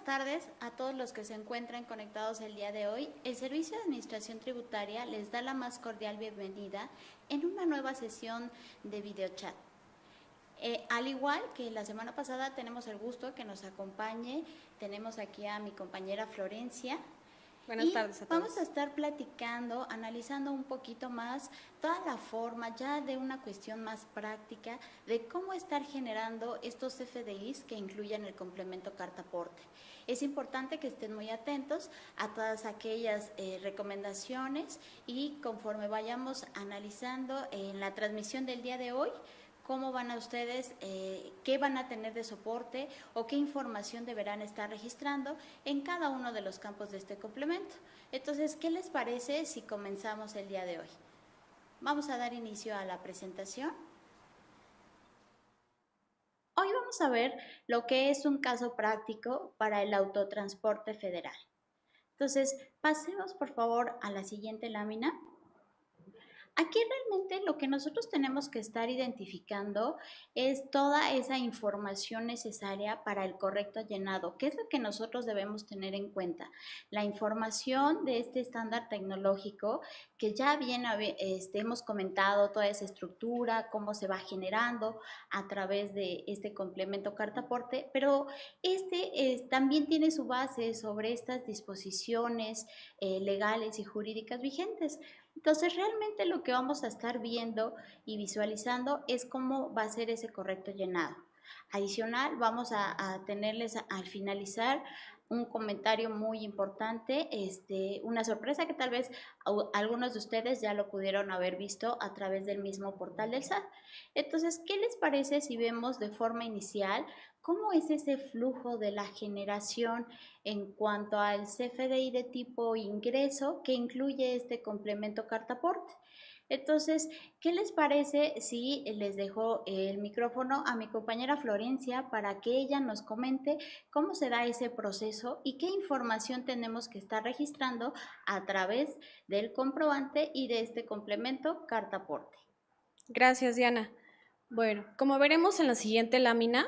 buenas tardes a todos los que se encuentran conectados el día de hoy. El Servicio de Administración Tributaria les da la más cordial bienvenida en una nueva sesión de videochat. Al igual que la semana pasada, tenemos el gusto que nos acompañe. Tenemos aquí a mi compañera Florencia. Buenas tardes a todos. Vamos a estar platicando, analizando un poquito más toda la forma ya de una cuestión más práctica de cómo estar generando estos FDIs que incluyen el complemento carta aporte. Es importante que estén muy atentos a todas aquellas recomendaciones y conforme vayamos analizando en la transmisión del día de hoy, cómo van a ustedes, qué van a tener de soporte o qué información deberán estar registrando en cada uno de los campos de este complemento. Entonces, ¿qué les parece si comenzamos el día de hoy? Vamos a dar inicio a la presentación. Hoy vamos a ver lo que es un caso práctico para el autotransporte federal. Entonces, pasemos por favor a la siguiente lámina. Aquí realmente lo que nosotros tenemos que estar identificando es toda esa información necesaria para el correcto llenado. ¿Qué es lo que nosotros debemos tener en cuenta? La información de este estándar tecnológico que ya bien hemos comentado, toda esa estructura, cómo se va generando a través de este complemento carta aporte, pero también tiene su base sobre estas disposiciones legales y jurídicas vigentes. Entonces, realmente lo que vamos a estar viendo y visualizando es cómo va a ser ese correcto llenado. Adicional, vamos a tenerles al finalizar un comentario muy importante, una sorpresa que tal vez algunos de ustedes ya lo pudieron haber visto a través del mismo portal del SAT. Entonces, ¿qué les parece si vemos de forma inicial cómo es ese flujo de la generación en cuanto al CFDI de tipo ingreso que incluye este complemento carta aporte? Entonces, ¿qué les parece si les dejo el micrófono a mi compañera Florencia para que ella nos comente cómo se da ese proceso y qué información tenemos que estar registrando a través del comprobante y de este complemento carta aporte? Gracias, Diana. Bueno, como veremos en la siguiente lámina,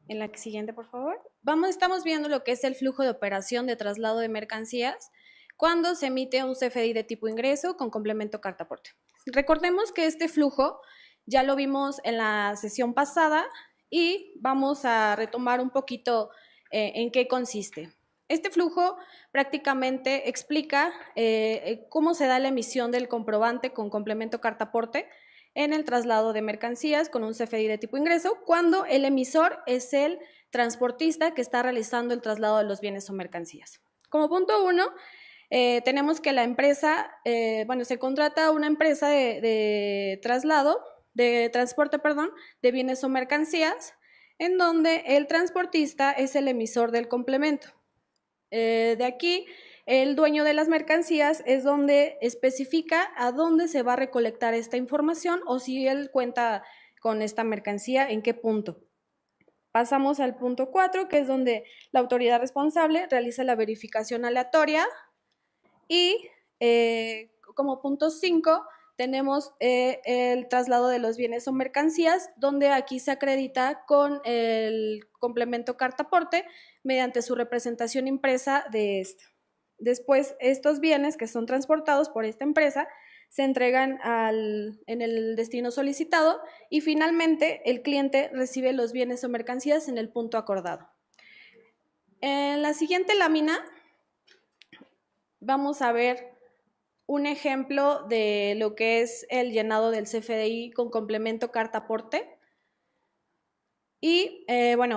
en la siguiente, por favor, estamos viendo lo que es el flujo de operación de traslado de mercancías cuando se emite un CFDI de tipo ingreso con complemento carta aporte. Recordemos que este flujo ya lo vimos en la sesión pasada y vamos a retomar un poquito en qué consiste. Este flujo prácticamente explica cómo se da la emisión del comprobante con complemento carta aporte en el traslado de mercancías con un CFDI de tipo ingreso cuando el emisor es el transportista que está realizando el traslado de los bienes o mercancías. Como punto 1, tenemos que la empresa, se contrata una empresa de transporte de bienes o mercancías, en donde el transportista es el emisor del complemento. De aquí, el dueño de las mercancías es donde especifica a dónde se va a recolectar esta información o si él cuenta con esta mercancía, en qué punto. Pasamos al punto 4, que es donde la autoridad responsable realiza la verificación aleatoria y como punto 5 tenemos el traslado de los bienes o mercancías, donde aquí se acredita con el complemento carta aporte mediante su representación impresa de esta. Después, estos bienes que son transportados por esta empresa se entregan en el destino solicitado y finalmente el cliente recibe los bienes o mercancías en el punto acordado. En la siguiente lámina vamos a ver un ejemplo de lo que es el llenado del CFDI con complemento carta aporte. Y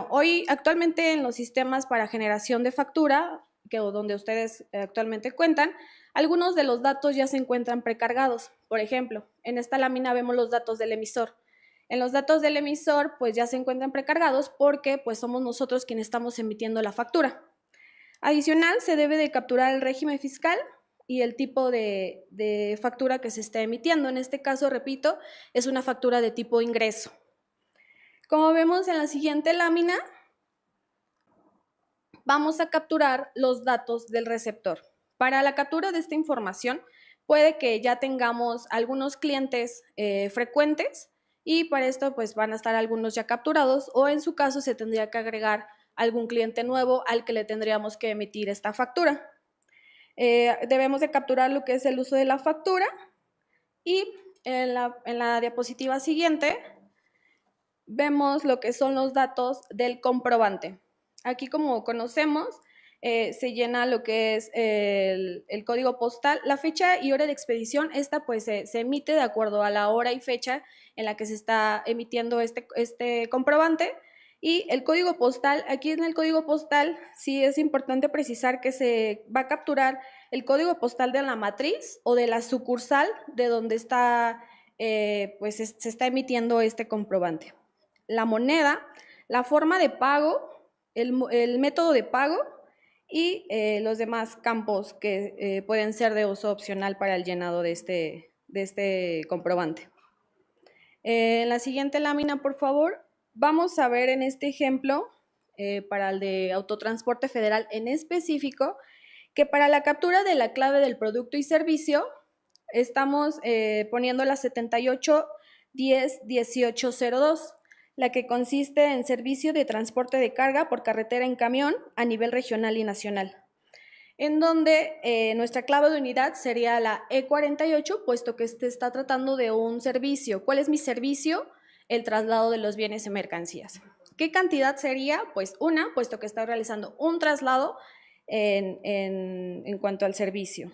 hoy actualmente en los sistemas para generación de factura, donde ustedes actualmente cuentan, algunos de los datos ya se encuentran precargados. Por ejemplo, en esta lámina vemos los datos del emisor. En los datos del emisor pues ya se encuentran precargados porque pues somos nosotros quienes estamos emitiendo la factura. Adicional, se debe de capturar el régimen fiscal y el tipo de factura que se está emitiendo. En este caso, repito, es una factura de tipo ingreso. Como vemos en la siguiente lámina, vamos a capturar los datos del receptor. Para la captura de esta información, puede que ya tengamos algunos clientes frecuentes y para esto pues van a estar algunos ya capturados o en su caso se tendría que agregar algún cliente nuevo al que le tendríamos que emitir esta factura. Debemos de capturar lo que es el uso de la factura y en la diapositiva siguiente vemos lo que son los datos del comprobante. Aquí, como conocemos, se llena lo que es el código postal, la fecha y hora de expedición. Esta pues se emite de acuerdo a la hora y fecha en la que se está emitiendo este comprobante. Y el código postal, aquí en el código postal sí es importante precisar que se va a capturar el código postal de la matriz o de la sucursal de donde está, pues se está emitiendo este comprobante. La moneda, la forma de pago, el método de pago y los demás campos que pueden ser de uso opcional para el llenado de este comprobante. En la siguiente lámina, por favor, vamos a ver en este ejemplo, para el de Autotransporte Federal en específico, que para la captura de la clave del producto y servicio estamos poniendo la 78101802, la que consiste en servicio de transporte de carga por carretera en camión a nivel regional y nacional, en donde nuestra clave de unidad sería la E48, puesto que este está tratando de un servicio. ¿Cuál es mi servicio? El traslado de los bienes y mercancías. ¿Qué cantidad sería? Pues una, puesto que está realizando un traslado en cuanto al servicio.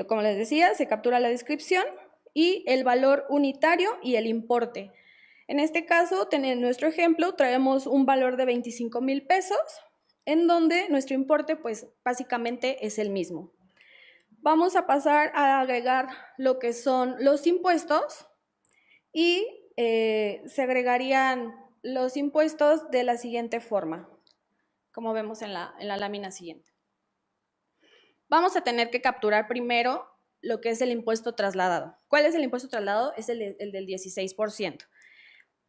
Como les decía, se captura la descripción y el valor unitario y el importe. En este caso, en nuestro ejemplo, traemos un valor de 25,000 pesos, en donde nuestro importe, pues, básicamente es el mismo. Vamos a pasar a agregar lo que son los impuestos y se agregarían los impuestos de la siguiente forma, como vemos en la lámina siguiente. Vamos a tener que capturar primero lo que es el impuesto trasladado. ¿Cuál es el impuesto trasladado? Es el del 16%.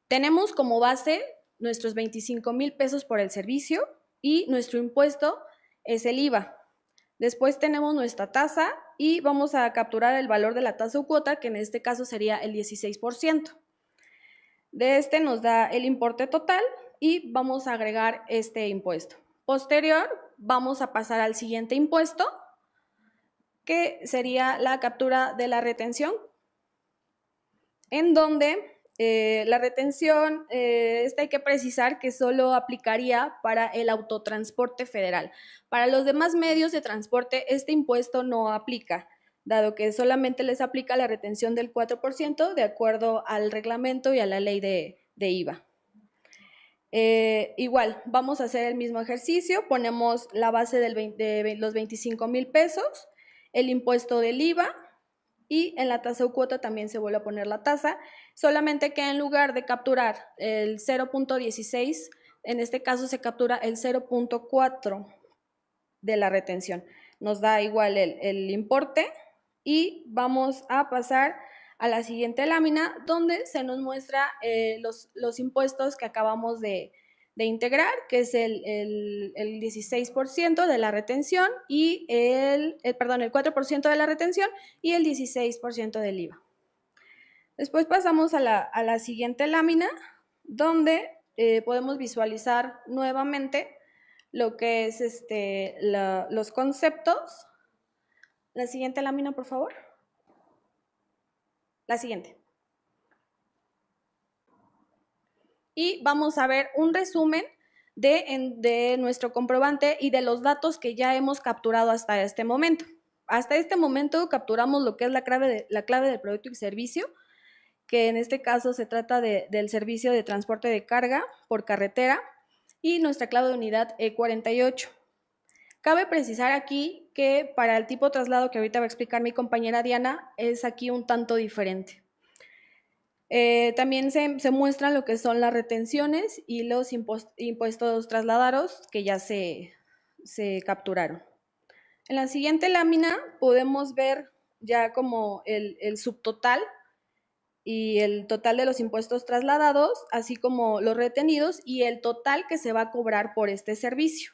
Tenemos como base nuestros 25,000 pesos por el servicio y nuestro impuesto es el IVA. Después tenemos nuestra tasa y vamos a capturar el valor de la tasa o cuota, que en este caso sería el 16%. De este nos da el importe total y vamos a agregar este impuesto. Posterior, vamos a pasar al siguiente impuesto, que sería la captura de la retención, en donde la retención, hay que precisar que solo aplicaría para el autotransporte federal. Para los demás medios de transporte, este impuesto no aplica, dado que solamente les aplica la retención del 4% de acuerdo al reglamento y a la ley de IVA. Igual, vamos a hacer el mismo ejercicio, ponemos la base de los 25,000 pesos, el impuesto del IVA, y en la tasa o cuota también se vuelve a poner la tasa, solamente que en lugar de capturar el 0.16, en este caso se captura el 0.4 de la retención. Nos da igual el importe y vamos a pasar a la siguiente lámina, donde se nos muestra los impuestos que acabamos de integrar, que es el 16% de la retención y el 4% de la retención y el 16% del IVA. Después pasamos a la siguiente lámina, donde podemos visualizar nuevamente lo que es los conceptos. La siguiente lámina, por favor. La siguiente. Y vamos a ver un resumen de nuestro comprobante y de los datos que ya hemos capturado hasta este momento. Hasta este momento capturamos lo que es la clave del producto y servicio, que en este caso se trata del servicio de transporte de carga por carretera, y nuestra clave de unidad E48. Cabe precisar aquí que para el tipo de traslado que ahorita va a explicar mi compañera Diana, es aquí un tanto diferente. También se muestran lo que son las retenciones y los impuestos trasladados que ya se capturaron. En la siguiente lámina podemos ver ya como el subtotal y el total de los impuestos trasladados, así como los retenidos y el total que se va a cobrar por este servicio.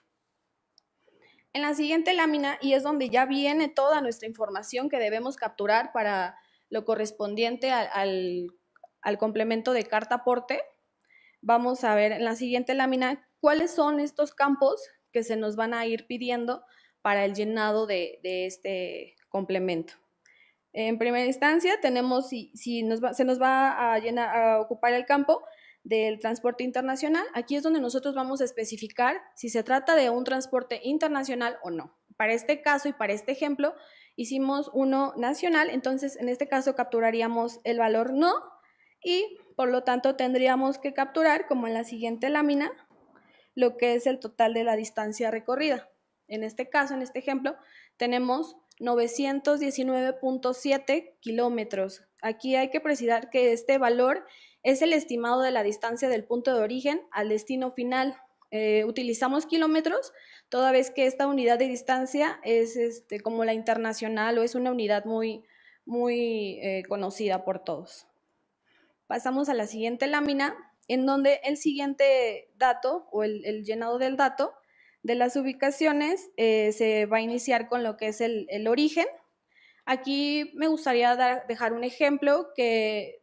En la siguiente lámina, y es donde ya viene toda nuestra información que debemos capturar para lo correspondiente al complemento de carta aporte, vamos a ver en la siguiente lámina cuáles son estos campos que se nos van a ir pidiendo para el llenado de este complemento. En primera instancia tenemos si se nos va a ocupar el campo del transporte internacional. Aquí es donde nosotros vamos a especificar si se trata de un transporte internacional o no. Para este caso y para este ejemplo hicimos uno nacional, entonces en este caso capturaríamos el valor no y por lo tanto tendríamos que capturar, como en la siguiente lámina, lo que es el total de la distancia recorrida. En este caso, en este ejemplo, tenemos 919.7 kilómetros. Aquí hay que precisar que este valor es el estimado de la distancia del punto de origen al destino final. Utilizamos kilómetros toda vez que esta unidad de distancia es como la internacional o es una unidad muy conocida por todos. Pasamos a la siguiente lámina, en donde el siguiente dato o el llenado del dato de las ubicaciones se va a iniciar con lo que es el origen. Aquí me gustaría dejar un ejemplo que,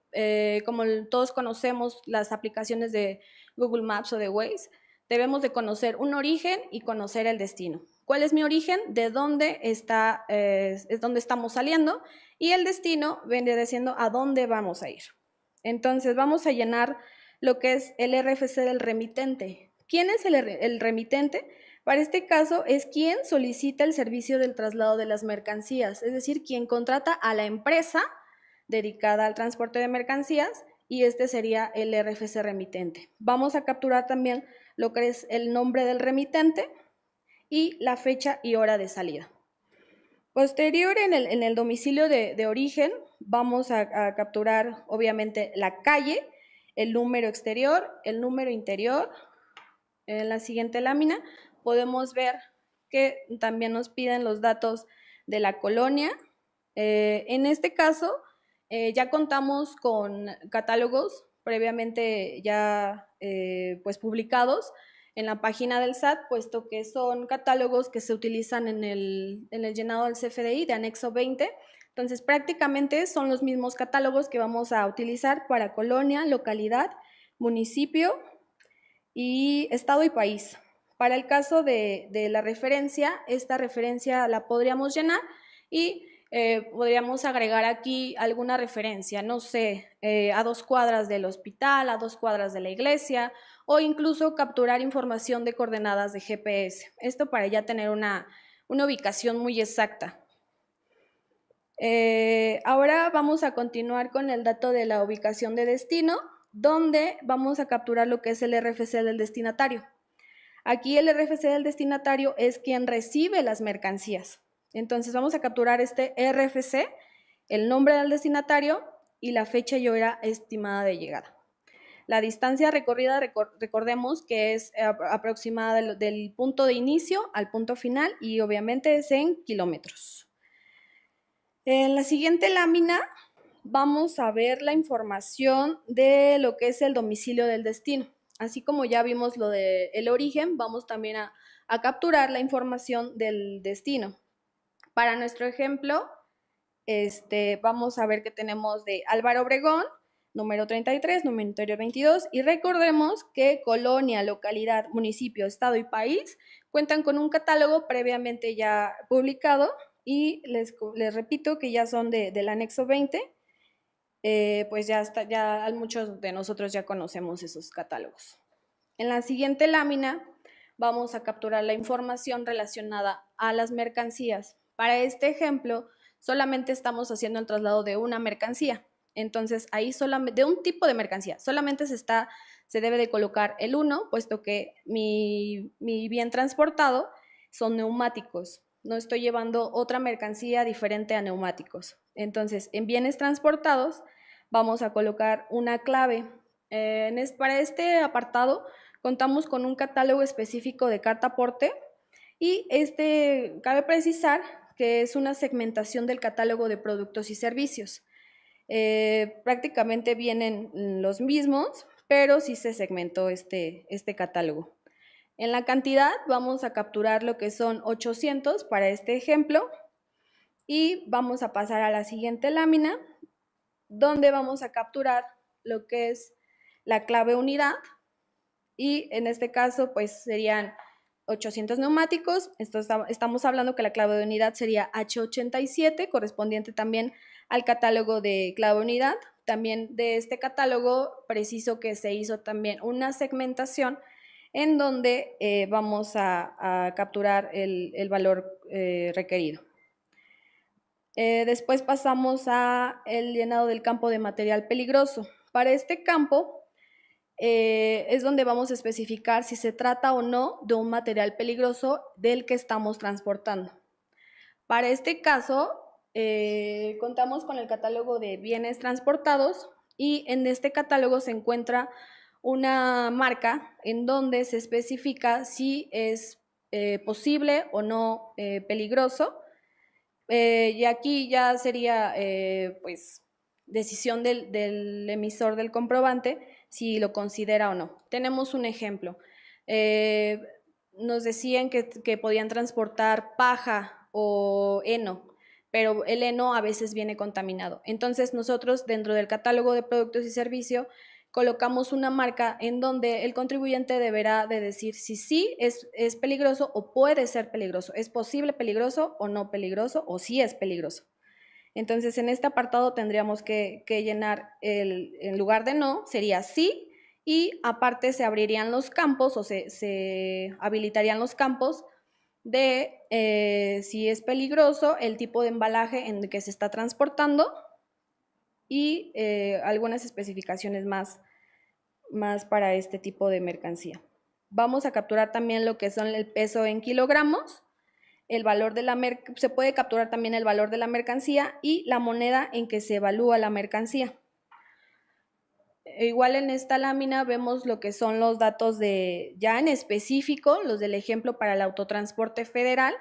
como todos conocemos las aplicaciones de Google Maps o de Waze, debemos de conocer un origen y conocer el destino. ¿Cuál es mi origen? De dónde es donde estamos saliendo, y el destino viene diciendo a dónde vamos a ir. Entonces vamos a llenar lo que es el RFC del remitente. ¿Quién es el remitente? Para este caso es quien solicita el servicio del traslado de las mercancías, es decir, quien contrata a la empresa dedicada al transporte de mercancías, y este sería el RFC remitente. Vamos a capturar también lo que es el nombre del remitente y la fecha y hora de salida. Posterior, en el domicilio de origen, vamos a capturar obviamente la calle, el número exterior, el número interior. En la siguiente lámina podemos ver que también nos piden los datos de la colonia. En este caso, ya contamos con catálogos previamente ya pues publicados en la página del SAT, puesto que son catálogos que se utilizan en el llenado del CFDI de anexo 20. Entonces, prácticamente son los mismos catálogos que vamos a utilizar para colonia, localidad, municipio y estado y país. Para el caso de la referencia, esta referencia la podríamos llenar y podríamos agregar aquí alguna referencia, no sé, a 2 cuadras del hospital, a 2 cuadras de la iglesia, o incluso capturar información de coordenadas de GPS. Esto para ya tener una ubicación muy exacta. Ahora vamos a continuar con el dato de la ubicación de destino, donde vamos a capturar lo que es el RFC del destinatario. Aquí el RFC del destinatario es quien recibe las mercancías. Entonces vamos a capturar este RFC, el nombre del destinatario y la fecha y hora estimada de llegada. La distancia recorrida, recordemos que es aproximada del punto de inicio al punto final y obviamente es en kilómetros. En la siguiente lámina vamos a ver la información de lo que es el domicilio del destino. Así como ya vimos lo del origen, vamos también a capturar la información del destino. Para nuestro ejemplo, vamos a ver que tenemos de Álvaro Obregón, número 33, número interior 22, y recordemos que colonia, localidad, municipio, estado y país cuentan con un catálogo previamente ya publicado, y les repito que ya son del anexo 20, pues ya muchos de nosotros ya conocemos esos catálogos. En la siguiente lámina vamos a capturar la información relacionada a las mercancías. Para este ejemplo, solamente estamos haciendo el traslado de una mercancía. Entonces, ahí solamente, de un tipo de mercancía, solamente se debe de colocar el 1, puesto que mi bien transportado son neumáticos. No estoy llevando otra mercancía diferente a neumáticos. Entonces, en bienes transportados vamos a colocar una clave. Para este apartado contamos con un catálogo específico de carta aporte, y cabe precisar que es una segmentación del catálogo de productos y servicios. Prácticamente vienen los mismos, pero sí se segmentó este catálogo. En la cantidad vamos a capturar lo que son 800 para este ejemplo, y vamos a pasar a la siguiente lámina, donde vamos a capturar lo que es la clave unidad y en este caso pues serían 800 neumáticos. Estamos hablando que la clave de unidad sería H87, correspondiente también al catálogo de clave unidad. También de este catálogo preciso que se hizo también una segmentación en donde vamos a capturar el valor requerido. Después pasamos a el llenado del campo de material peligroso. Para este campo es donde vamos a especificar si se trata o no de un material peligroso del que estamos transportando. Para este caso, contamos con el catálogo de bienes transportados y en este catálogo se encuentra una marca en donde se especifica si es posible o no peligroso. Y aquí ya sería pues decisión del emisor del comprobante si lo considera o no. Tenemos un ejemplo. Nos decían que podían transportar paja o heno, pero el heno a veces viene contaminado. Entonces nosotros dentro del catálogo de productos y servicios colocamos una marca en donde el contribuyente deberá de decir si sí es peligroso o puede ser peligroso, es posible peligroso o no peligroso o sí es peligroso. Entonces en este apartado tendríamos que llenar en lugar de no, sería sí, y aparte se abrirían los campos o se habilitarían los campos de si es peligroso, el tipo de embalaje en el que se está transportando y algunas especificaciones más para este tipo de mercancía. Vamos a capturar también lo que son el peso en kilogramos, el valor de se puede capturar también el valor de la mercancía y la moneda en que se evalúa la mercancía. Igual en esta lámina vemos lo que son los datos ya en específico, los del ejemplo para el autotransporte federal,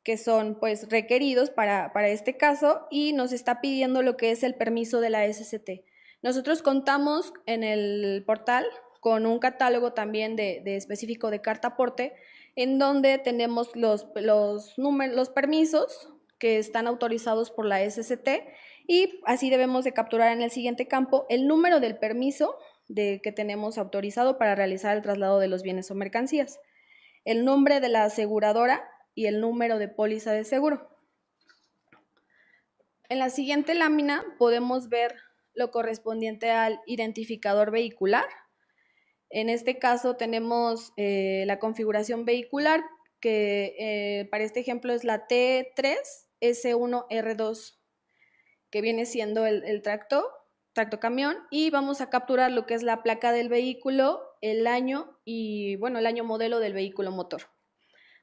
que son pues requeridos para este caso, y nos está pidiendo lo que es el permiso de la SCT. Nosotros contamos en el portal con un catálogo también de específico de carta aporte, en donde tenemos los permisos que están autorizados por la SCT, y así debemos de capturar en el siguiente campo el número del permiso que tenemos autorizado para realizar el traslado de los bienes o mercancías, el nombre de la aseguradora y el número de póliza de seguro. En la siguiente lámina podemos ver lo correspondiente al identificador vehicular. En este caso tenemos la configuración vehicular, que para este ejemplo es la T3S1R2, que viene siendo el tractocamión, y vamos a capturar lo que es la placa del vehículo, el año y bueno, el año modelo del vehículo motor.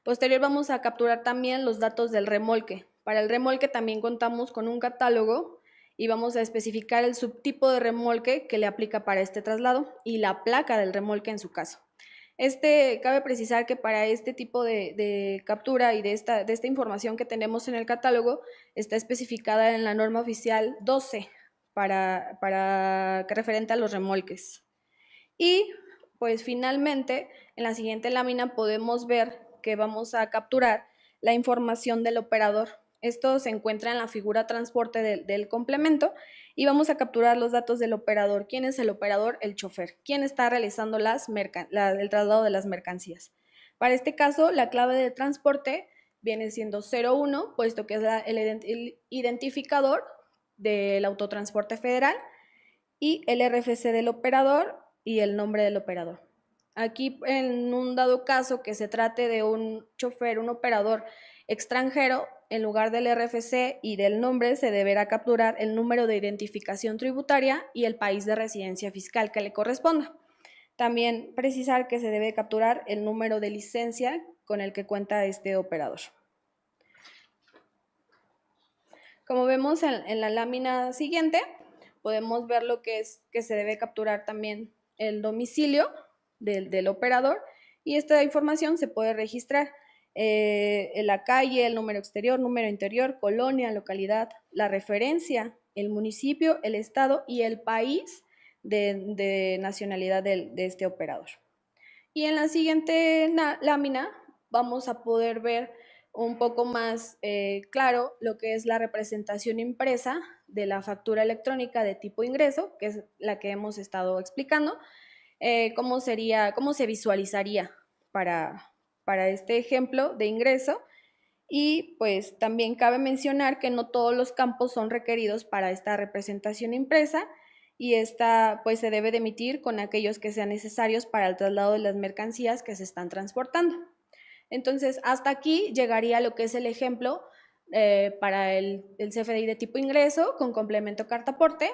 Posterior vamos a capturar también los datos del remolque. Para el remolque también contamos con un catálogo y vamos a especificar el subtipo de remolque que le aplica para este traslado y la placa del remolque en su caso. Cabe precisar que para este tipo de captura y de esta información que tenemos en el catálogo está especificada en la norma oficial 12 para que referente a los remolques. Y pues finalmente en la siguiente lámina podemos ver que vamos a capturar la información del operador. Esto se encuentra en la figura transporte del complemento y vamos a capturar los datos del operador. ¿Quién es el operador? El chofer. ¿Quién está realizando el traslado de las mercancías? Para este caso, la clave de transporte viene siendo 01, puesto que es el identificador del autotransporte federal, y el RFC del operador y el nombre del operador. Aquí, en un dado caso que se trate de un chofer, un operador extranjero, en lugar del RFC y del nombre se deberá capturar el número de identificación tributaria y el país de residencia fiscal que le corresponda. También precisar que se debe capturar el número de licencia con el que cuenta este operador. Como vemos en la lámina siguiente, podemos ver lo que es que se debe capturar también el domicilio del operador, y esta información se puede registrar en la calle, el número exterior, número interior, colonia, localidad, la referencia, el municipio, el estado y el país de nacionalidad de este operador. Y en la siguiente lámina vamos a poder ver un poco más claro lo que es la representación impresa de la factura electrónica de tipo ingreso, que es la que hemos estado explicando. cómo se visualizaría para este ejemplo de ingreso. Y pues también cabe mencionar que no todos los campos son requeridos para esta representación impresa y esta pues se debe de emitir con aquellos que sean necesarios para el traslado de las mercancías que se están transportando. Entonces, hasta aquí llegaría lo que es el ejemplo para el CFDI de tipo ingreso con complemento carta-aporte.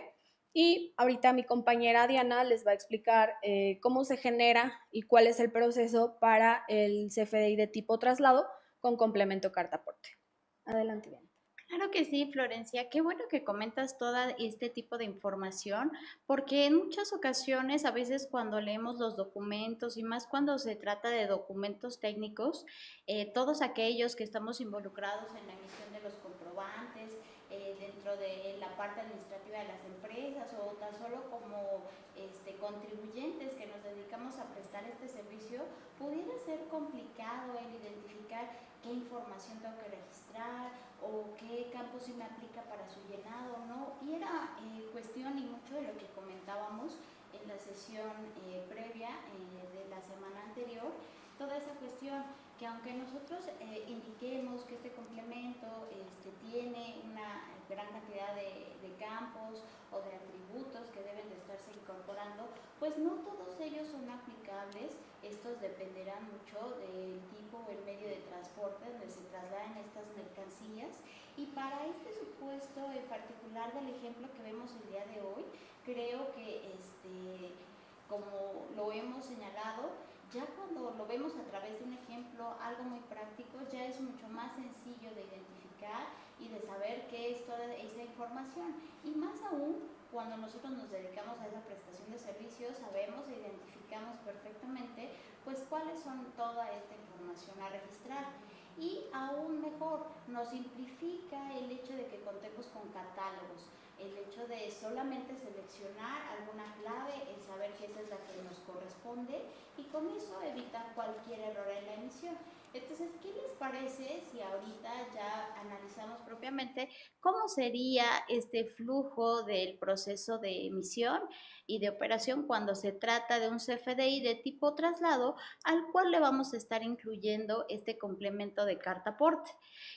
Y ahorita mi compañera Diana les va a explicar cómo se genera y cuál es el proceso para el CFDI de tipo traslado con complemento carta-aporte. Adelante, Diana. Claro que sí, Florencia. Qué bueno que comentas todo este tipo de información, porque en muchas ocasiones, a veces cuando leemos los documentos y más cuando se trata de documentos técnicos, todos aquellos que estamos involucrados en la emisión de los comprobantes, dentro de la parte administrativa de las empresas o tan solo como contribuyentes que nos dedicamos a prestar este servicio, pudiera ser complicado el identificar qué información tengo que registrar o qué campo sí me aplica para su llenado o no. Y era cuestión y mucho de lo que comentábamos en la sesión previa de la semana anterior, toda esa cuestión que aunque nosotros indiquemos que este complemento tiene una gran cantidad de campos o de atributos que deben de estarse incorporando, pues no todos ellos son aplicables. Estos dependerán mucho del tipo o el medio de transporte donde se trasladen estas mercancías. Y para este supuesto en particular del ejemplo que vemos el día de hoy, creo que como lo hemos señalado, ya cuando lo vemos a través de un ejemplo, algo muy práctico, ya es mucho más sencillo de identificar y de saber qué es toda esa información. Y más aún, cuando nosotros nos dedicamos a esa prestación de servicios, sabemos e identificamos perfectamente pues cuáles son toda esta información a registrar. Y aún mejor, nos simplifica el hecho de que contemos con catálogos, el hecho de solamente seleccionar alguna clave, el saber que esa es la que nos corresponde y con eso evitar cualquier error en la emisión. Entonces, ¿qué les parece si ahorita ya analizamos propiamente cómo sería este flujo del proceso de emisión y de operación cuando se trata de un CFDI de tipo traslado al cual le vamos a estar incluyendo este complemento de carta-aporte?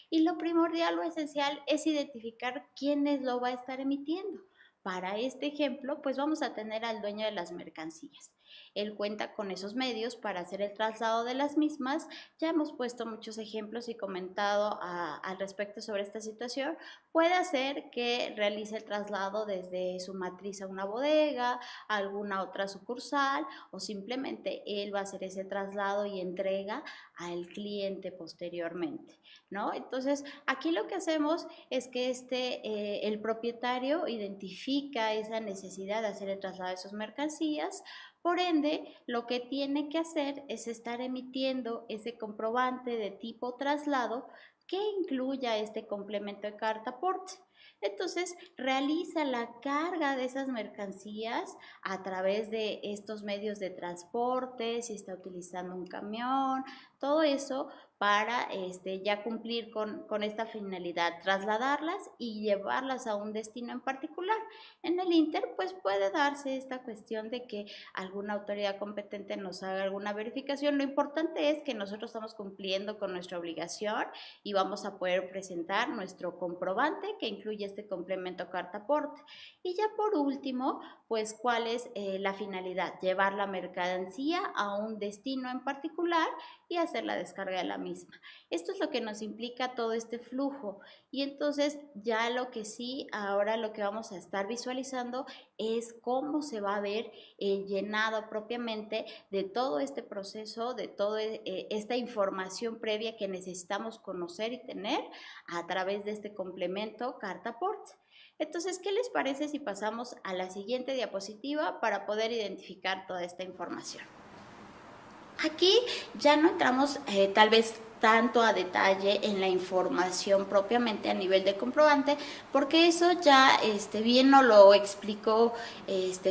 Y lo primordial, lo esencial es identificar quiénes lo va a estar emitiendo. Para este ejemplo, pues vamos a tener al dueño de las mercancías. Él cuenta con esos medios para hacer el traslado de las mismas. Ya hemos puesto muchos ejemplos y comentado al respecto sobre esta situación. Puede hacer que realice el traslado desde su matriz a una bodega, a alguna otra sucursal, o simplemente él va a hacer ese traslado y entrega al cliente posteriormente, ¿no? Entonces, aquí lo que hacemos es que el propietario identifica esa necesidad de hacer el traslado de sus mercancías. Por ende, lo que tiene que hacer es estar emitiendo ese comprobante de tipo traslado que incluya este complemento de carta-aporte. Entonces, realiza la carga de esas mercancías a través de estos medios de transporte, si está utilizando un camión, todo eso para ya cumplir con esta finalidad, trasladarlas y llevarlas a un destino en particular. En el Inter, pues puede darse esta cuestión de que alguna autoridad competente nos haga alguna verificación. Lo importante es que nosotros estamos cumpliendo con nuestra obligación y vamos a poder presentar nuestro comprobante que incluye este complemento carta-aporte. Y ya por último, pues cuál es la finalidad, llevar la mercancía a un destino en particular y hacer la descarga de la misma. Esto es lo que nos implica todo este flujo y entonces ya lo que sí, ahora lo que vamos a estar visualizando es cómo se va a ver el llenado propiamente de todo este proceso, de toda esta información previa que necesitamos conocer y tener a través de este complemento carta-aporte. Entonces, ¿qué les parece si pasamos a la siguiente diapositiva para poder identificar toda esta información? Aquí ya no entramos tal vez tanto a detalle en la información propiamente a nivel de comprobante, porque eso ya bien nos lo explicó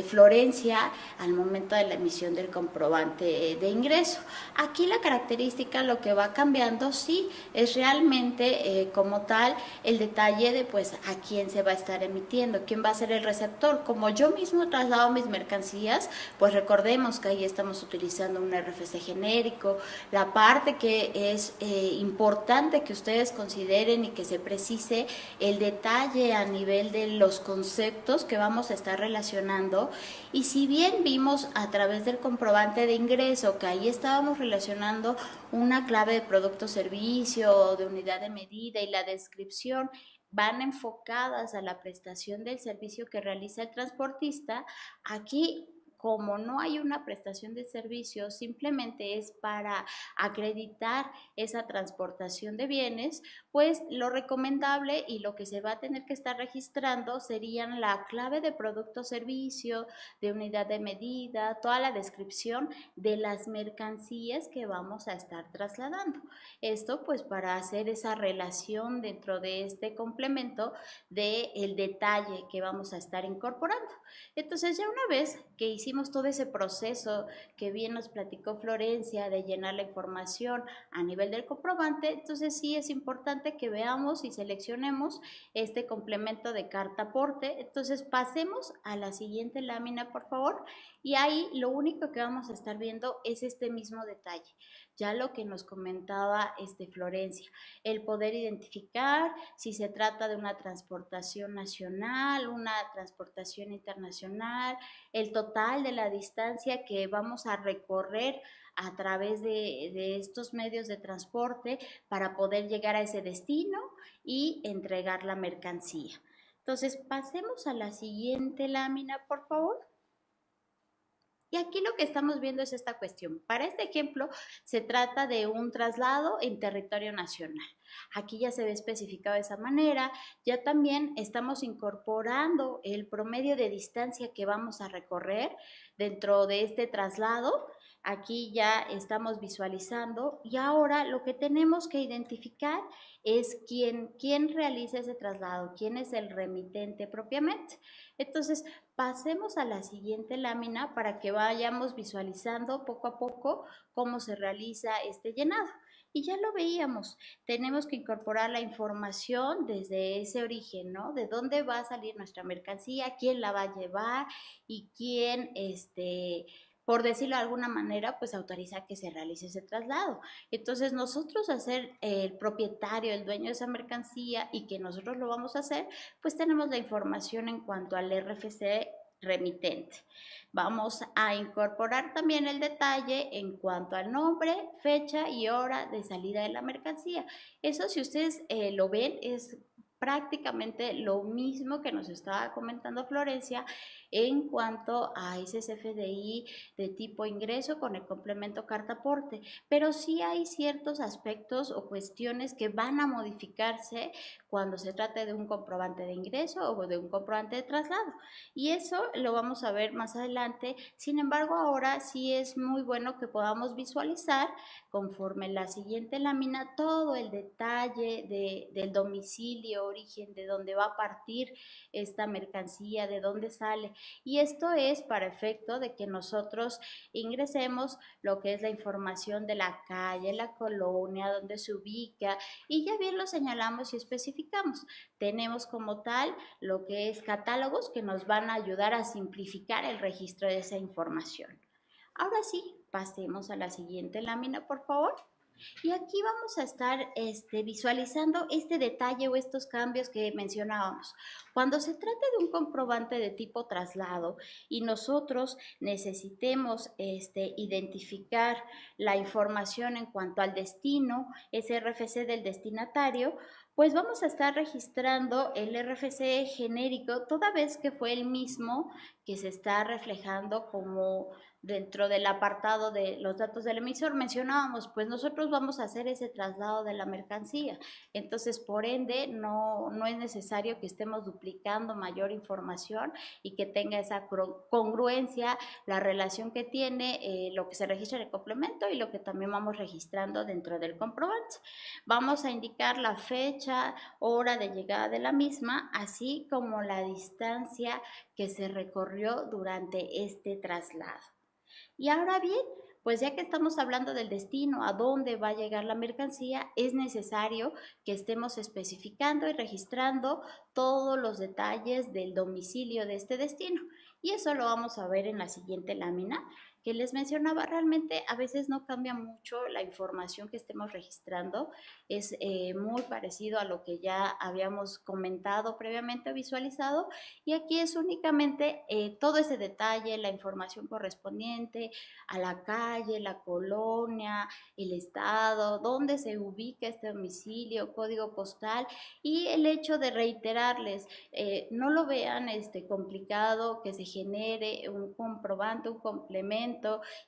Florencia al momento de la emisión del comprobante de ingreso. Aquí la característica, lo que va cambiando, sí, es realmente como tal el detalle de pues a quién se va a estar emitiendo, quién va a ser el receptor. Como yo mismo traslado mis mercancías, pues recordemos que ahí estamos utilizando un RFC genérico. La parte que es importante que ustedes consideren y que se precise el detalle a nivel de los conceptos que vamos a estar relacionando. Y si bien vimos a través del comprobante de ingreso que ahí estábamos relacionando una clave de producto o servicio, de unidad de medida y la descripción van enfocadas a la prestación del servicio que realiza el transportista, aquí como no hay una prestación de servicio, simplemente es para acreditar esa transportación de bienes, pues lo recomendable y lo que se va a tener que estar registrando serían la clave de producto o servicio, de unidad de medida, toda la descripción de las mercancías que vamos a estar trasladando. Esto pues para hacer esa relación dentro de este complemento del detalle que vamos a estar incorporando. Entonces ya una vez que hicimos todo ese proceso que bien nos platicó Florencia de llenar la información a nivel del comprobante, entonces sí es importante que veamos y seleccionemos este complemento de carta aporte. Entonces pasemos a la siguiente lámina, por favor, y ahí lo único que vamos a estar viendo es este mismo detalle, ya lo que nos comentaba Florencia, el poder identificar si se trata de una transportación nacional, una transportación internacional, el total de la distancia que vamos a recorrer a través de estos medios de transporte para poder llegar a ese destino y entregar la mercancía. Entonces, pasemos a la siguiente lámina, por favor. Y aquí lo que estamos viendo es esta cuestión. Para este ejemplo, se trata de un traslado en territorio nacional. Aquí ya se ve especificado de esa manera. Ya también estamos incorporando el promedio de distancia que vamos a recorrer dentro de este traslado. Aquí ya estamos visualizando y ahora lo que tenemos que identificar es quién realiza ese traslado, quién es el remitente propiamente. Entonces, pasemos a la siguiente lámina para que vayamos visualizando poco a poco cómo se realiza este llenado. Y ya lo veíamos, tenemos que incorporar la información desde ese origen, ¿no? De dónde va a salir nuestra mercancía, quién la va a llevar y quién, por decirlo de alguna manera, pues autoriza que se realice ese traslado. Entonces nosotros a ser el propietario, el dueño de esa mercancía y que nosotros lo vamos a hacer, pues tenemos la información en cuanto al RFC remitente. Vamos a incorporar también el detalle en cuanto al nombre, fecha y hora de salida de la mercancía. Eso, si ustedes lo ven, es prácticamente lo mismo que nos estaba comentando Florencia en cuanto a ese CFDI de tipo ingreso con el complemento carta aporte, pero sí hay ciertos aspectos o cuestiones que van a modificarse cuando se trate de un comprobante de ingreso o de un comprobante de traslado, y eso lo vamos a ver más adelante. Sin embargo, ahora sí es muy bueno que podamos visualizar conforme la siguiente lámina todo el detalle del domicilio, origen, de dónde va a partir esta mercancía, de dónde sale. Y esto es para efecto de que nosotros ingresemos lo que es la información de la calle, la colonia, donde se ubica, y ya bien lo señalamos y especificamos. Tenemos como tal lo que es catálogos que nos van a ayudar a simplificar el registro de esa información. Ahora sí, pasemos a la siguiente lámina, por favor. Y aquí vamos a estar visualizando este detalle o estos cambios que mencionábamos. Cuando se trata de un comprobante de tipo traslado y nosotros necesitemos identificar la información en cuanto al destino, ese RFC del destinatario, Pues vamos a estar registrando el RFC genérico toda vez que fue el mismo que se está reflejando como dentro del apartado de los datos del emisor. Mencionábamos, pues nosotros vamos a hacer ese traslado de la mercancía, entonces por ende no es necesario que estemos duplicando mayor información y que tenga esa congruencia la relación que tiene lo que se registra en el complemento y lo que también vamos registrando dentro del comprobante. Vamos a indicar la fecha, hora de llegada de la misma, así como la distancia que se recorrió durante este traslado. Y ahora bien, pues ya que estamos hablando del destino, a dónde va a llegar la mercancía, es necesario que estemos especificando y registrando todos los detalles del domicilio de este destino. Y eso lo vamos a ver en la siguiente lámina que les mencionaba. Realmente a veces no cambia mucho la información que estemos registrando, es muy parecido a lo que ya habíamos comentado previamente o visualizado, y aquí es únicamente todo ese detalle, la información correspondiente a la calle, la colonia, el estado, dónde se ubica este domicilio, código postal, y el hecho de reiterarles, no lo vean complicado que se genere un comprobante, un complemento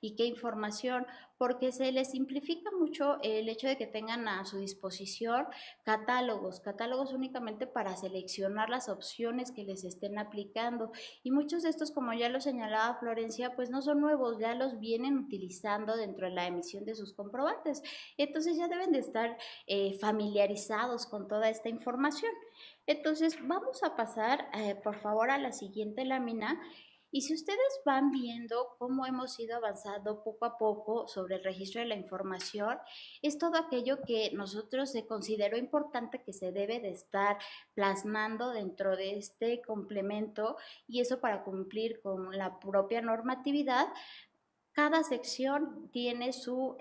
y qué información, porque se les simplifica mucho el hecho de que tengan a su disposición catálogos únicamente para seleccionar las opciones que les estén aplicando, y muchos de estos, como ya lo señalaba Florencia, pues no son nuevos, ya los vienen utilizando dentro de la emisión de sus comprobantes, entonces ya deben de estar familiarizados con toda esta información. Entonces vamos a pasar por favor a la siguiente lámina, y si ustedes van viendo cómo hemos ido avanzando poco a poco sobre el registro de la información, es todo aquello que nosotros se consideró importante que se debe de estar plasmando dentro de este complemento, y eso para cumplir con la propia normatividad. Cada sección tiene su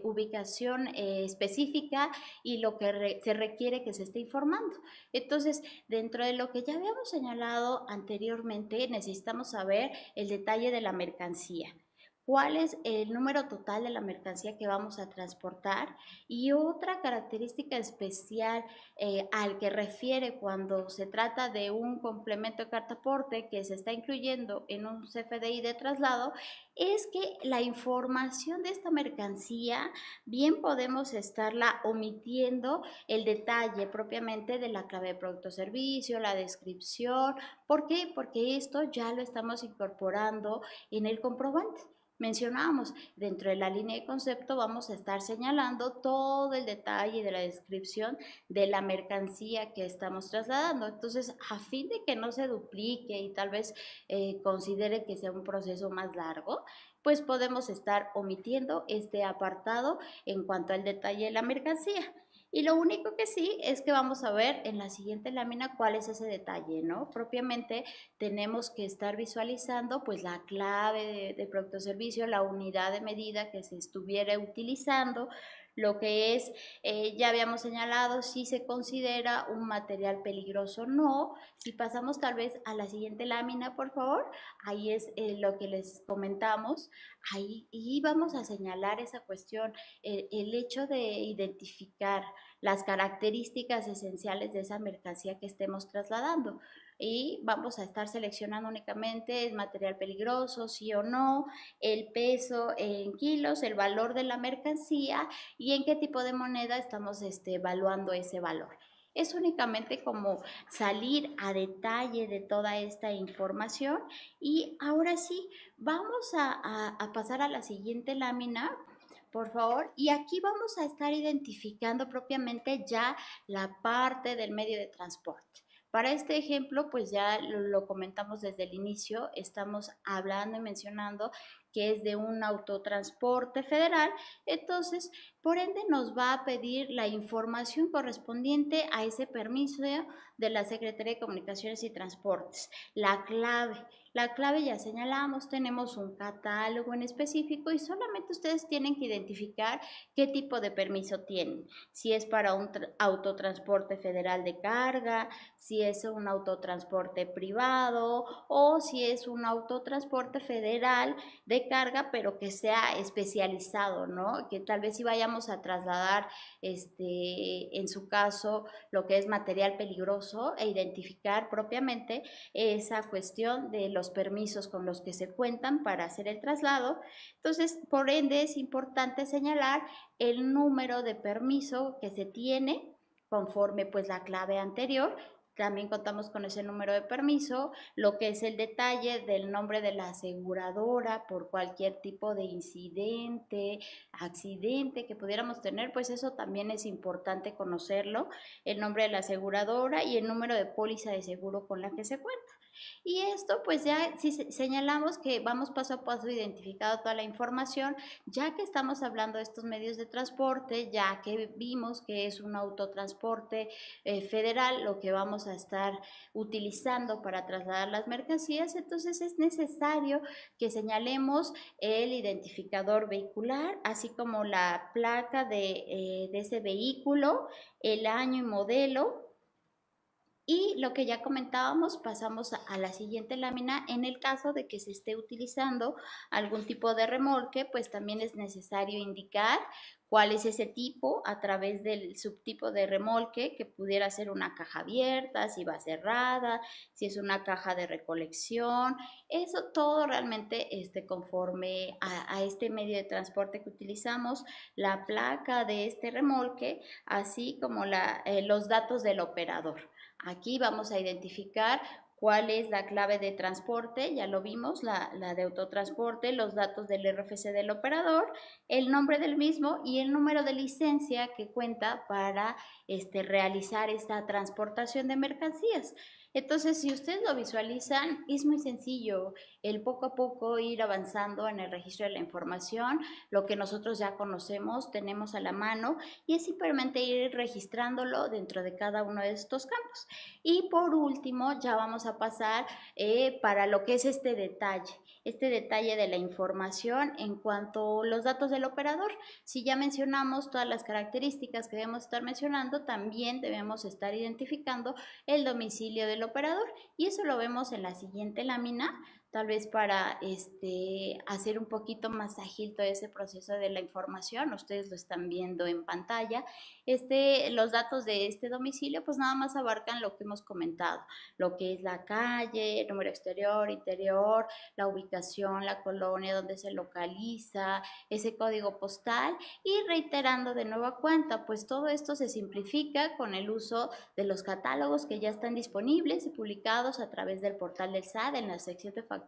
ubicación específica y lo que se requiere que se esté informando. Entonces, dentro de lo que ya habíamos señalado anteriormente, necesitamos saber el detalle de la mercancía. ¿Cuál es el número total de la mercancía que vamos a transportar? Y otra característica especial al que refiere cuando se trata de un complemento de carta aporte que se está incluyendo en un CFDI de traslado, es que la información de esta mercancía bien podemos estarla omitiendo el detalle propiamente de la clave de producto o servicio, la descripción. ¿Por qué? Porque esto ya lo estamos incorporando en el comprobante. Mencionábamos, dentro de la línea de concepto vamos a estar señalando todo el detalle de la descripción de la mercancía que estamos trasladando. Entonces, a fin de que no se duplique y tal vez considere que sea un proceso más largo, pues podemos estar omitiendo este apartado en cuanto al detalle de la mercancía. Y lo único que sí es que vamos a ver en la siguiente lámina cuál es ese detalle, ¿no? Propiamente tenemos que estar visualizando pues la clave de producto o servicio, la unidad de medida que se estuviera utilizando, lo que es, ya habíamos señalado si se considera un material peligroso o no. Si pasamos tal vez a la siguiente lámina, por favor, ahí es lo que les comentamos, ahí y vamos a señalar esa cuestión, el hecho de identificar las características esenciales de esa mercancía que estemos trasladando, y vamos a estar seleccionando únicamente el material peligroso, sí o no, el peso en kilos, el valor de la mercancía y en qué tipo de moneda estamos evaluando ese valor. Es únicamente como salir a detalle de toda esta información. Y ahora sí, vamos a pasar a la siguiente lámina, por favor, y aquí vamos a estar identificando propiamente ya la parte del medio de transporte. Para este ejemplo, pues ya lo comentamos desde el inicio, estamos hablando y mencionando que es de un autotransporte federal, entonces, por ende, nos va a pedir la información correspondiente a ese permiso de la Secretaría de Comunicaciones y Transportes, la clave. La clave ya señalamos, tenemos un catálogo en específico y solamente ustedes tienen que identificar qué tipo de permiso tienen. Si es para un autotransporte federal de carga, si es un autotransporte privado o si es un autotransporte federal de de carga, pero que sea especializado, ¿no? Que tal vez si vayamos a trasladar, en su caso, lo que es material peligroso e identificar propiamente esa cuestión de los permisos con los que se cuentan para hacer el traslado. Entonces, por ende, es importante señalar el número de permiso que se tiene conforme pues la clave anterior. También contamos con ese número de permiso, lo que es el detalle del nombre de la aseguradora por cualquier tipo de incidente, accidente que pudiéramos tener, pues eso también es importante conocerlo, el nombre de la aseguradora y el número de póliza de seguro con la que se cuenta. Y esto pues ya si señalamos que vamos paso a paso identificado toda la información, ya que estamos hablando de estos medios de transporte, ya que vimos que es un autotransporte federal lo que vamos a estar utilizando para trasladar las mercancías, entonces es necesario que señalemos el identificador vehicular, así como la placa de ese vehículo, el año y modelo. Y lo que ya comentábamos, pasamos a la siguiente lámina. En el caso de que se esté utilizando algún tipo de remolque, pues también es necesario indicar cuál es ese tipo a través del subtipo de remolque, que pudiera ser una caja abierta, si va cerrada, si es una caja de recolección. Eso todo realmente conforme a este medio de transporte que utilizamos, la placa de este remolque, así como los datos del operador. Aquí vamos a identificar cuál es la clave de transporte, ya lo vimos, la de autotransporte, los datos del RFC del operador, el nombre del mismo y el número de licencia que cuenta para realizar esta transportación de mercancías. Entonces, si ustedes lo visualizan, es muy sencillo el poco a poco ir avanzando en el registro de la información, lo que nosotros ya conocemos, tenemos a la mano, y es simplemente ir registrándolo dentro de cada uno de estos campos. Y por último, ya vamos a pasar para lo que es este detalle de la información en cuanto a los datos del operador. Si ya mencionamos todas las características que debemos estar mencionando, también debemos estar identificando el domicilio del operador, y eso lo vemos en la siguiente lámina, tal vez para hacer un poquito más ágil todo ese proceso de la información. Ustedes lo están viendo en pantalla. Los datos de este domicilio pues nada más abarcan lo que hemos comentado, lo que es la calle, el número exterior, interior, la ubicación, la colonia donde se localiza, ese código postal, y reiterando de nueva cuenta, pues todo esto se simplifica con el uso de los catálogos que ya están disponibles y publicados a través del portal del SAT en la sección de factura.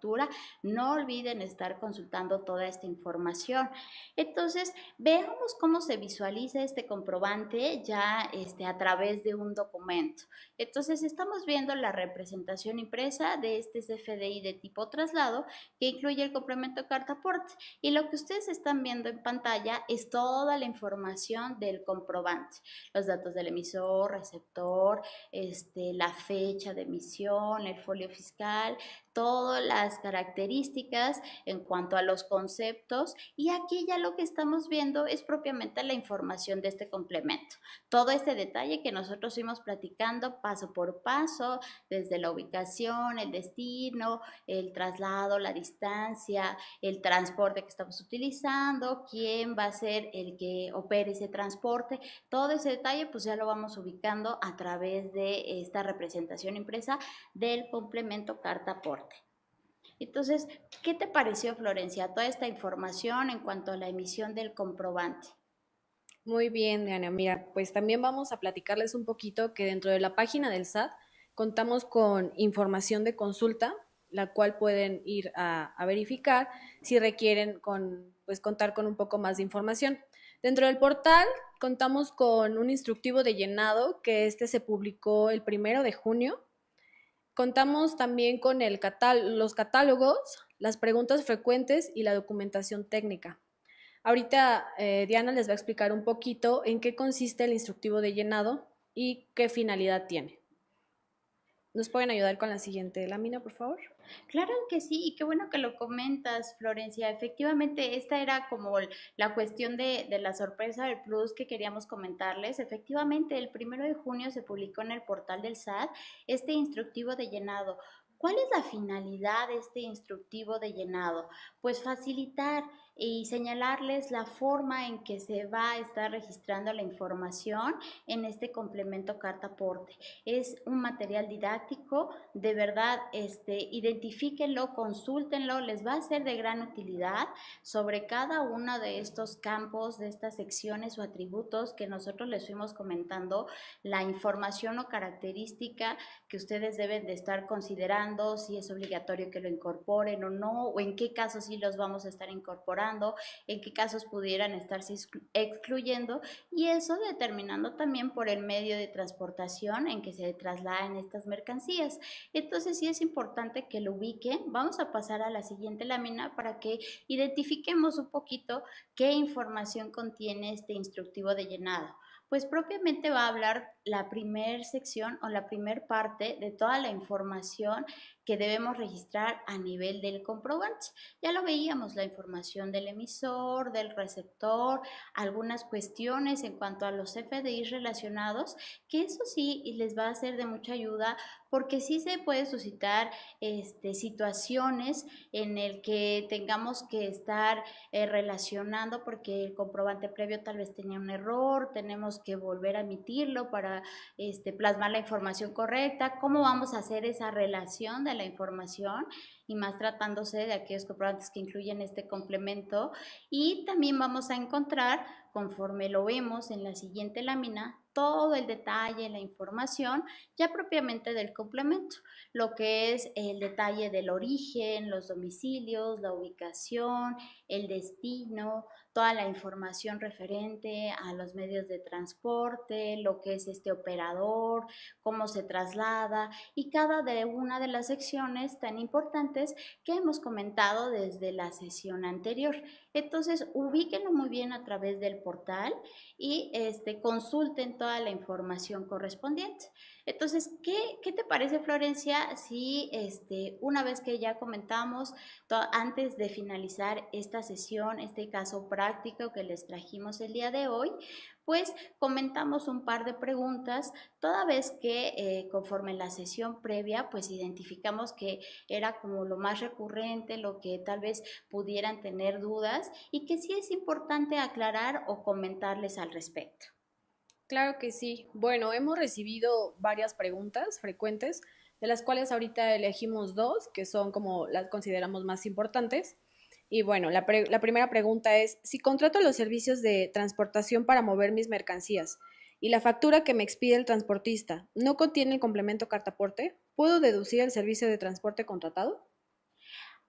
No olviden estar consultando toda esta información. Entonces, veamos cómo se visualiza este comprobante ya a través de un documento. Entonces, estamos viendo la representación impresa de este CFDI de tipo traslado, que incluye el complemento carta aporte, y lo que ustedes están viendo en pantalla es toda la información del comprobante, los datos del emisor, receptor, la fecha de emisión, el folio fiscal, todas las características en cuanto a los conceptos, y aquí ya lo que estamos viendo es propiamente la información de este complemento. Todo este detalle que nosotros fuimos platicando paso por paso, desde la ubicación, el destino, el traslado, la distancia, el transporte que estamos utilizando, quién va a ser el que opere ese transporte, todo ese detalle pues ya lo vamos ubicando a través de esta representación impresa del complemento carta aporte. Entonces, ¿qué te pareció, Florencia, toda esta información en cuanto a la emisión del comprobante? Muy bien, Diana. Mira, pues también vamos a platicarles un poquito que dentro de la página del SAT contamos con información de consulta, la cual pueden ir a verificar si requieren pues, contar con un poco más de información. Dentro del portal contamos con un instructivo de llenado que se publicó el 1 de junio. Contamos también con los catálogos, las preguntas frecuentes y la documentación técnica. Ahorita Diana les va a explicar un poquito en qué consiste el instructivo de llenado y qué finalidad tiene. ¿Nos pueden ayudar con la siguiente lámina, por favor? Claro que sí, y qué bueno que lo comentas, Florencia. Efectivamente, esta era como la cuestión de la sorpresa del plus que queríamos comentarles. Efectivamente, el 1 de junio se publicó en el portal del SAT este instructivo de llenado. ¿Cuál es la finalidad de este instructivo de llenado? Pues facilitar y señalarles la forma en que se va a estar registrando la información en este complemento carta aporte. Es un material didáctico, de verdad, identifíquenlo, consúltenlo, les va a ser de gran utilidad sobre cada uno de estos campos, de estas secciones o atributos que nosotros les fuimos comentando, la información o característica que ustedes deben de estar considerando, si es obligatorio que lo incorporen o no, o en qué casos sí los vamos a estar incorporando, en qué casos pudieran estarse excluyendo, y eso determinando también por el medio de transportación en que se trasladan estas mercancías. Entonces sí es importante que lo ubiquen. Vamos a pasar a la siguiente lámina para que identifiquemos un poquito qué información contiene este instructivo de llenado. Pues propiamente va a hablar la primer sección o la primer parte de toda la información que debemos registrar a nivel del comprobante. Ya lo veíamos, la información del emisor, del receptor, algunas cuestiones en cuanto a los FDI relacionados, que eso sí les va a ser de mucha ayuda porque sí se puede suscitar situaciones en el que tengamos que estar relacionando porque el comprobante previo tal vez tenía un error, tenemos que volver a emitirlo para plasmar la información correcta, cómo vamos a hacer esa relación de la información y más tratándose de aquellos comprobantes que incluyen este complemento. Y también vamos a encontrar, conforme lo vemos en la siguiente lámina, todo el detalle, la información ya propiamente del complemento, lo que es el detalle del origen, los domicilios, la ubicación, el destino, toda la información referente a los medios de transporte, lo que es este operador, cómo se traslada y cada de una de las secciones tan importantes que hemos comentado desde la sesión anterior. Entonces, ubíquenlo muy bien a través del portal y consulten toda la información correspondiente. Entonces, ¿qué te parece, Florencia, si una vez que ya comentamos, antes de finalizar esta sesión, este caso práctico que les trajimos el día de hoy, pues comentamos un par de preguntas, toda vez que conforme la sesión previa, pues identificamos que era como lo más recurrente, lo que tal vez pudieran tener dudas y que sí es importante aclarar o comentarles al respecto? Claro que sí. Bueno, hemos recibido varias preguntas frecuentes, de las cuales ahorita elegimos dos, que son como las consideramos más importantes. Y bueno, la primera pregunta es, si contrato los servicios de transportación para mover mis mercancías y la factura que me expide el transportista no contiene el complemento cartaporte, ¿puedo deducir el servicio de transporte contratado?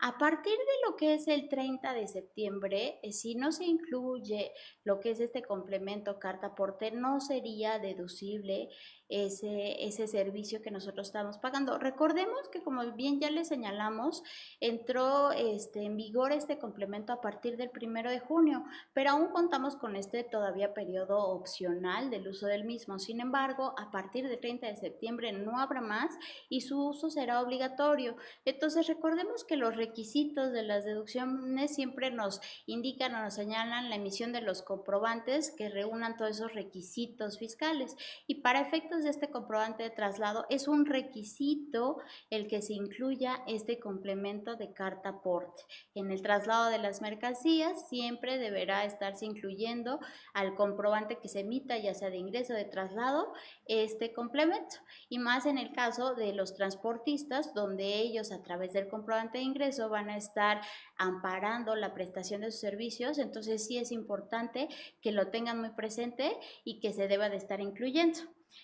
A partir de lo que es el 30 de septiembre, si no se incluye lo que es este complemento carta aporte, no sería deducible ese servicio que nosotros estamos pagando. Recordemos que, como bien ya le señalamos, entró en vigor este complemento a partir del 1 de junio, pero aún contamos con este todavía periodo opcional del uso del mismo. Sin embargo, a partir del 30 de septiembre no habrá más y su uso será obligatorio. Entonces, recordemos que los requisitos de las deducciones siempre nos indican o nos señalan la emisión de los comprobantes que reúnan todos esos requisitos fiscales. Y para efectos de este comprobante de traslado, es un requisito el que se incluya este complemento de carta aporte. En el traslado de las mercancías siempre deberá estarse incluyendo al comprobante que se emita, ya sea de ingreso o de traslado, este complemento. Y más en el caso de los transportistas, donde ellos a través del comprobante de ingreso van a estar amparando la prestación de sus servicios. Entonces sí es importante que lo tengan muy presente y que se deba de estar incluyendo.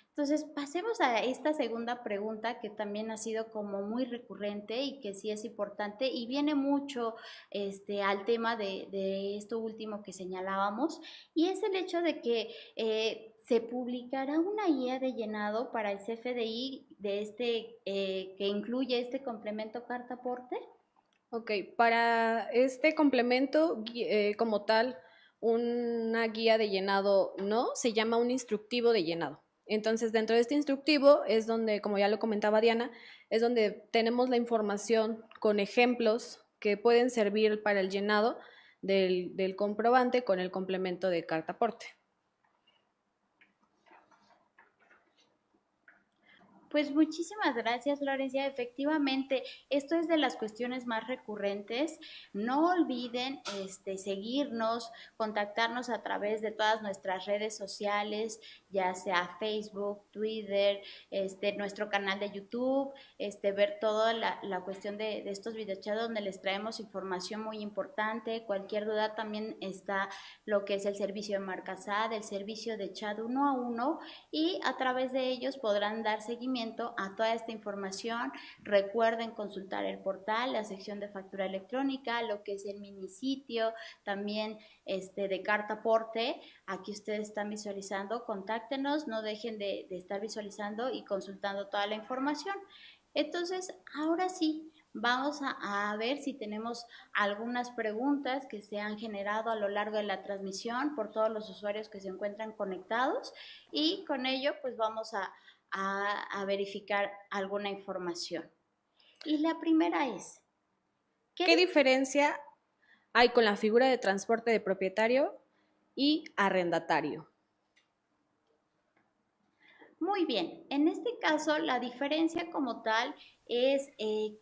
Entonces, pasemos a esta segunda pregunta que también ha sido como muy recurrente y que sí es importante y viene mucho al tema de esto último que señalábamos, y es el hecho de que se publicará una guía de llenado para el CFDI de que incluye este complemento carta aporte. Ok, para este complemento como tal, una guía de llenado no, se llama un instructivo de llenado. Entonces, dentro de este instructivo es donde, como ya lo comentaba Diana, es donde tenemos la información con ejemplos que pueden servir para el llenado del comprobante con el complemento de carta aporte. Pues muchísimas gracias, Florencia. Efectivamente, esto es de las cuestiones más recurrentes. No olviden seguirnos, contactarnos a través de todas nuestras redes sociales, ya sea Facebook, Twitter, nuestro canal de YouTube, ver toda la cuestión de estos videochats donde les traemos información muy importante. Cualquier duda también está lo que es el servicio de Marcasad, el servicio de chat uno a uno, y a través de ellos podrán dar seguimiento a toda esta información. Recuerden consultar el portal, la sección de factura electrónica, lo que es el minisitio, también de carta aporte. Aquí ustedes están visualizando, contáctenos, no dejen de estar visualizando y consultando toda la información. Entonces, ahora sí, vamos a ver si tenemos algunas preguntas que se han generado a lo largo de la transmisión por todos los usuarios que se encuentran conectados, y con ello pues vamos a verificar alguna información. Y la primera es, ¿qué diferencia hay con la figura de transporte de propietario y arrendatario? Muy bien, en este caso la diferencia como tal es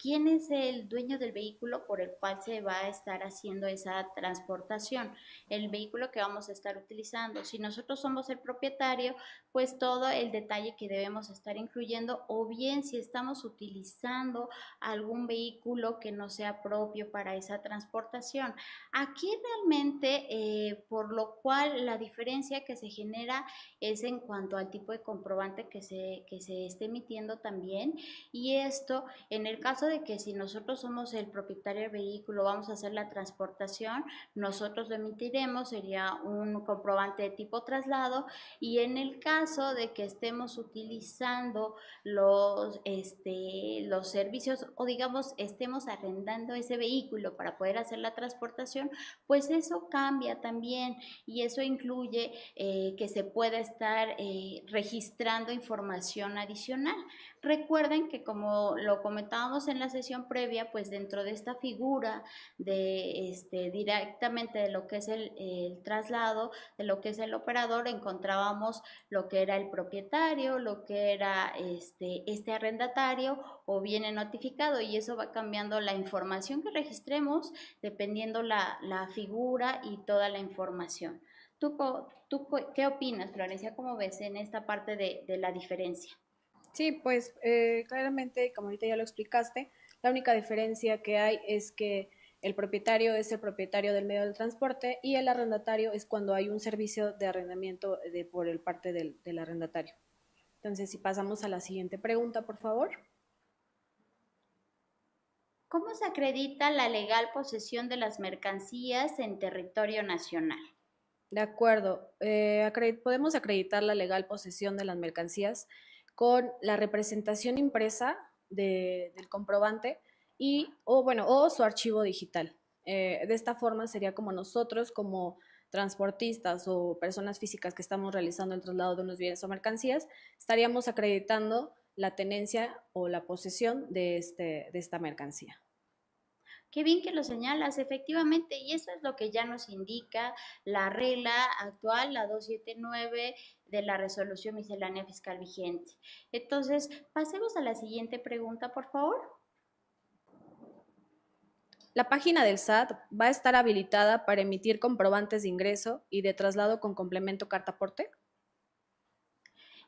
quién es el dueño del vehículo por el cual se va a estar haciendo esa transportación, el vehículo que vamos a estar utilizando. Si nosotros somos el propietario, pues todo el detalle que debemos estar incluyendo, o bien si estamos utilizando algún vehículo que no sea propio para esa transportación. Aquí realmente, por lo cual la diferencia que se genera es en cuanto al tipo de comprobante que se esté emitiendo también. Y esto en el caso de que si nosotros somos el propietario del vehículo, vamos a hacer la transportación, nosotros lo emitiremos, sería un comprobante de tipo traslado. Y en el caso de que estemos utilizando los servicios, o digamos estemos arrendando ese vehículo para poder hacer la transportación, pues eso cambia también, y eso incluye que se pueda estar registrando información adicional. Recuerden que, como lo comentábamos en la sesión previa, pues dentro de esta figura de directamente de lo que es el traslado, de lo que es el operador, encontrábamos lo que era el propietario, lo que era este arrendatario o viene notificado, y eso va cambiando la información que registremos dependiendo la figura y toda la información. ¿Tú qué opinas, Florencia? ¿Cómo ves en esta parte de la diferencia? Sí, pues claramente, como ahorita ya lo explicaste, la única diferencia que hay es que el propietario es el propietario del medio del transporte y el arrendatario es cuando hay un servicio de arrendamiento por el parte del arrendatario. Entonces, si pasamos a la siguiente pregunta, por favor. ¿Cómo se acredita la legal posesión de las mercancías en territorio nacional? De acuerdo, podemos acreditar la legal posesión de las mercancías con la representación impresa del comprobante o su archivo digital. De esta forma sería como nosotros, como transportistas o personas físicas que estamos realizando el traslado de unos bienes o mercancías, estaríamos acreditando la tenencia o la posesión de esta mercancía. Qué bien que lo señalas, efectivamente, y eso es lo que ya nos indica la regla actual, la 279 de la resolución miscelánea fiscal vigente. Entonces, pasemos a la siguiente pregunta, por favor. La página del SAT va a estar habilitada para emitir comprobantes de ingreso y de traslado con complemento carta aporte.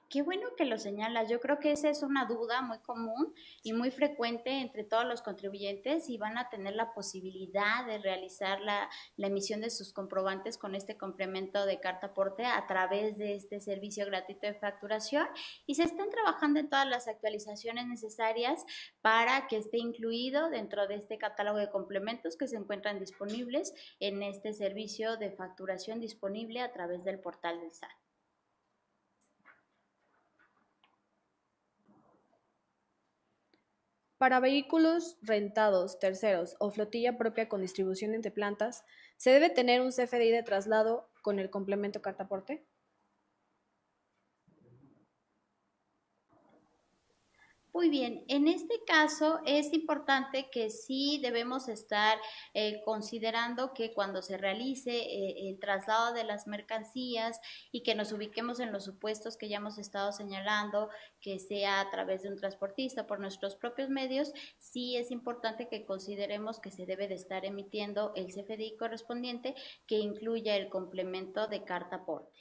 Qué bueno que lo señalas. Yo creo que esa es una duda muy común y muy frecuente entre todos los contribuyentes, y van a tener la posibilidad de realizar la emisión de sus comprobantes con este complemento de carta aporte a través de este servicio gratuito de facturación, y se están trabajando en todas las actualizaciones necesarias para que esté incluido dentro de este catálogo de complementos que se encuentran disponibles en este servicio de facturación disponible a través del portal del SAT. Para vehículos rentados, terceros o flotilla propia con distribución entre plantas, ¿se debe tener un CFDI de traslado con el complemento carta aporte? Muy bien, en este caso es importante que sí debemos estar considerando que cuando se realice el traslado de las mercancías y que nos ubiquemos en los supuestos que ya hemos estado señalando, que sea a través de un transportista por nuestros propios medios, sí es importante que consideremos que se debe de estar emitiendo el CFDI correspondiente que incluya el complemento de carta aporte.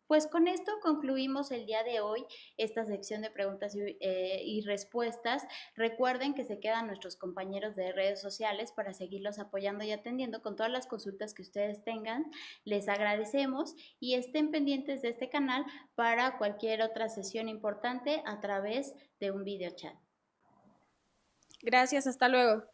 Pues con esto concluimos el día de hoy esta sección de preguntas y respuestas. Recuerden que se quedan nuestros compañeros de redes sociales para seguirlos apoyando y atendiendo con todas las consultas que ustedes tengan. Les agradecemos y estén pendientes de este canal para cualquier otra sesión importante a través de un video chat. Gracias, hasta luego.